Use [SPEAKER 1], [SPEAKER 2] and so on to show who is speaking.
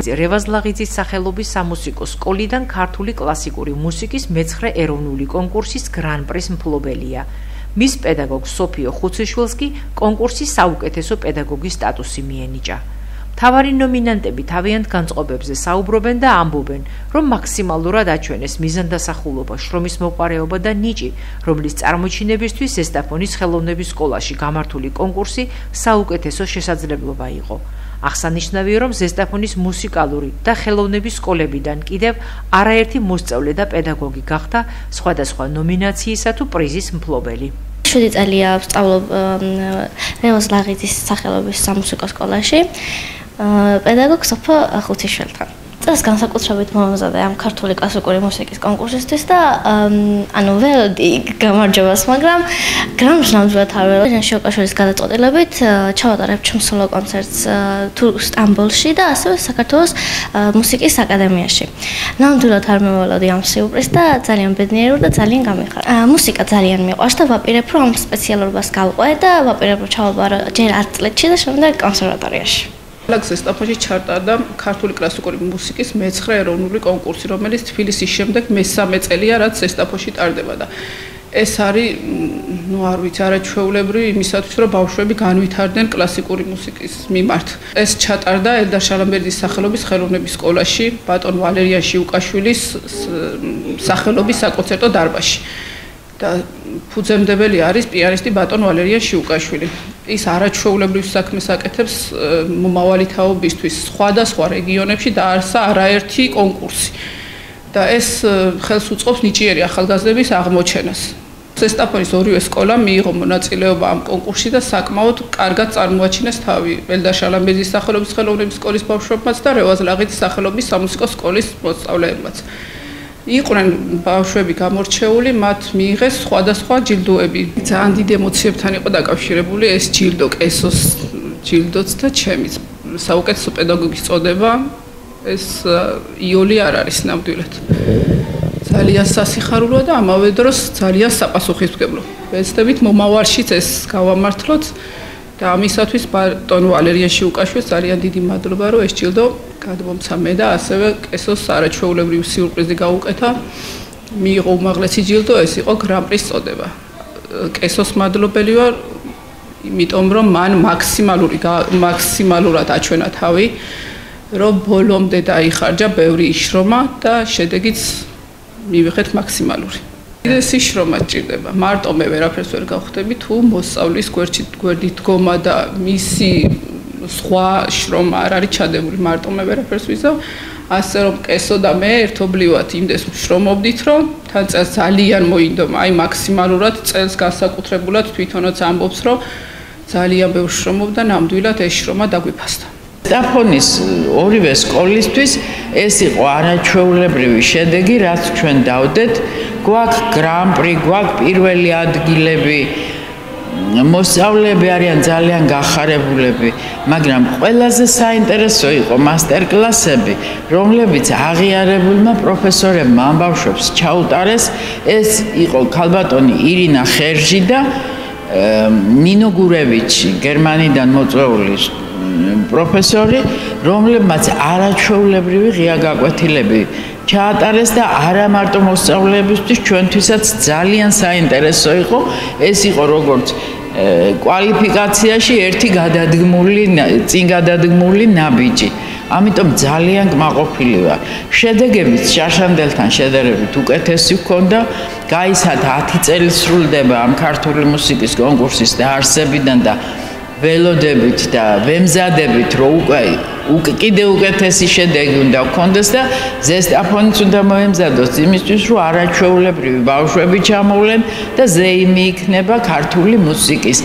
[SPEAKER 1] რევაზ-ლაღიძის სახელობის სამუსიკო სკოლიდან ქართული კლასიკური მუსიკის მეცხრე ეროვნული კონკურსის გრან-პრის მფლობელია. მის პედაგოგ სოფიო ხუციშვილს კი კონკურსის საუკეთესო პედაგოგის სტატუსი მიენიჭა. მთავარი ნომინანტები თავიანთ განწყობებზე საუბრობენ და ამბობენ, რომ მაქსიმალურად აჩვენეს მიზანდასახულობა, შრომის მოყვარეობა და ნიჭი, რომლის წარმოჩინებისთვის ზესტაფონის ხელოვნების სკოლაში გამართული კონკურსი საუკეთესო შესაძლებლობა იყო. აღსანიშნავია, რომ ზესტაფონის მუსიკალური და ხელოვნების სკოლებიდან კიდევ არაერთი მოსწავლე და პედაგოგი გახდა სხვადასხვა ნომინაციისა თუ პრიზის მფლობელი.
[SPEAKER 2] 7 წელია ვსწავლობ რევაზ-ლაღიძის სახელობის სამუსიკო სკოლაში. პედაგოგ სოფიო ხუციშვილთან. წელს განსაკუთრებით მომზადე ამ ქართული კლასიკური მუსიკის კონკურსისთვის და ველოდი გამარჯვებას, მაგრამ გრამს ნამდვილად არ ველოდი. შიოკაშვილის გადაწყვეტილებით ჩავატარებ ჩემს სოლო კონცერტს სტამბოლში და ასევე საქართველოს მუსიკის აკადემიაში. ნამდვილად არ მეველოდი ამ სიურპრიზს და ძალიან ბედნიერი ვარ და ძალიან გამიხარ. მუსიკა ძალიან მიყვარს და ვაპირებ რომ ამ სპეციალობას გავყვე და ვაპირებ რომ ჩავაბარო ჯერ 10 წლებში და შემდეგ კონსერვატორიაში.
[SPEAKER 3] ზესტაფონში ჩატარდა ქართული კლასიკური მუსიკის მეცხრე ეროვნული კონკურსი, რომელიც თბილისის შემდეგ მესამე წელია, რაც ზესტაფონში ტარდება და ეს არის, არ ვიცი, არაჩვეულებრივი იმისათვის, რომ ბავშვები განვითარდნენ კლასიკური მუსიკის მიმართ. ეს ჩატარდა ელდარ შალამბერდის სახელობის ხელოვნების სკოლაში, ბატონ ვალერიან შიუკაშვილის სახელობის საკონცერტო დარბაზში. და ფუძემდებელი არის პიანისტი ბატონ ვალერიან შიუკაშვილი. ის არაჩვეულებრივ საქმეს აკეთებს მომავალი თაობისთვის სხვადასხვა რეგიონებში დაარსა არაერთი კონკურსი. და ეს ხელს უწყობს ნიჭიერი ახალგაზრდების აღმოჩენას. ზესტაფონის ორივე სკოლამ მიიღო მონაწილეობა ამ კონკურსში და საკმაოდ კარგად წარმოაჩინეს თავი ელდარ შალამბერდის სახელობის ხელოვნების სკოლის ბავშვებმაც და რევაზ-ლაღიძის სახელობის სამუსიკო სკოლის მოსწავლეებმაც. იყვნენ ბავშვები გამორჩეული, მათ მიიღეს სხვადასხვა ჯილდოები. ძალიან დიდ ემოციებთან იყო დაკავშირებული ეს ჯილდო, კესოს ჯილდოც და ჩემიც. საუკეთესო პედაგოგის წოდება ეს იოლი არ არის ნამდვილად. ძალიან სასიხარულოა და ამავე დროს ძალიან საპასუხისმგებლო. ვეცდებით მომავალშიც ეს გავამართლოთ და ამისათვის ბატონ ვალერიან შიუკაშვილს ძალიან დიდი მადლობა, რომ ეს ჯილდო გადმომცა მე და ასევე კესოს არაჩვეულებრივი სიურპრიზი გაუკეთა. მიიღო უმაღლესი ჯილდო, ეს იყო გრან-პრის წოდება. კესოს მადლობელი ვარ, იმიტომ რომ მან მაქსიმალურად აჩვენა თავი, რომ ბოლომდე დაიხარჯა ბევრი შრომა და შედეგიც მივიღეთ მაქსიმალური. ეს შრომა ჭირდება. მარტო მე ვერაფერს ვერ გავხდები თუ მოსწავლის გვერდით დგომა და მისი სხვა შრომა არ არის ჩადებული. მარტო მე ვერაფერს ვიზავ. ასე რომ კესო და მე ერთობლივად იმდეს ვშრომობდით, რომ თან წელს ძალიან მოინდომა. აი მაქსიმალურად წელს განსაკუთრებულად თვითონაც ამბობს, რომ ძალიან ბევრ შრომობ და ნამდვილად ეს შრომა დაგვიფასდა.
[SPEAKER 4] ზესტაფონის ორივე სკოლისთვის ეს იყო არაჩვეულებრივი შედეგი, რაც ჩვენ დავდეთ. გვაქვს გრან-პრი, გვაქვს პირველი ადგილები. მოსწავლეები არიან ძალიან გახარებულები, მაგრამ ყველაზე საინტერესო იყო მასტერკლასები, რომლებიც აღიარებულმა პროფესორებმა ამ ბავშვებს ჩაუტარეს. ეს იყო ქალბატონი ირინა ხერჟი და ნინო გურევიჩი, გერმანიდან მოწვეული პროფესორი, რომლებმაც არაჩვეულებრივი ღია გაკვეთილები ჩაატარეს და არა მარტო მოსწავლეებისთვის, ჩვენთვისაც ძალიან საინტერესო იყო. ეს იყო როგორც კვალიფიკაციაში ერთი წინ გადადგმული ნაბიჯი. ამიტომ ძალიან კმაყოფილი ვარ. შედეგებიც შაშანდელთან შედარებით უკეთესი ვქონდა. გაისათა 10 წელი სრულდება ამ ქართული მუსიკის კონკურსის დაარსებიდან და ველოდებით და ვემზადებით, რომ კიდე უკეთესი შედეგი უნდა ვქონდეს და ზესტაფონიც უნდა მოემზადოს იმისთვის, რომ არაჩვეულებრივი ბავშვები ჩამოვლენ და ზეიმი იქნება ქართული მუსიკის.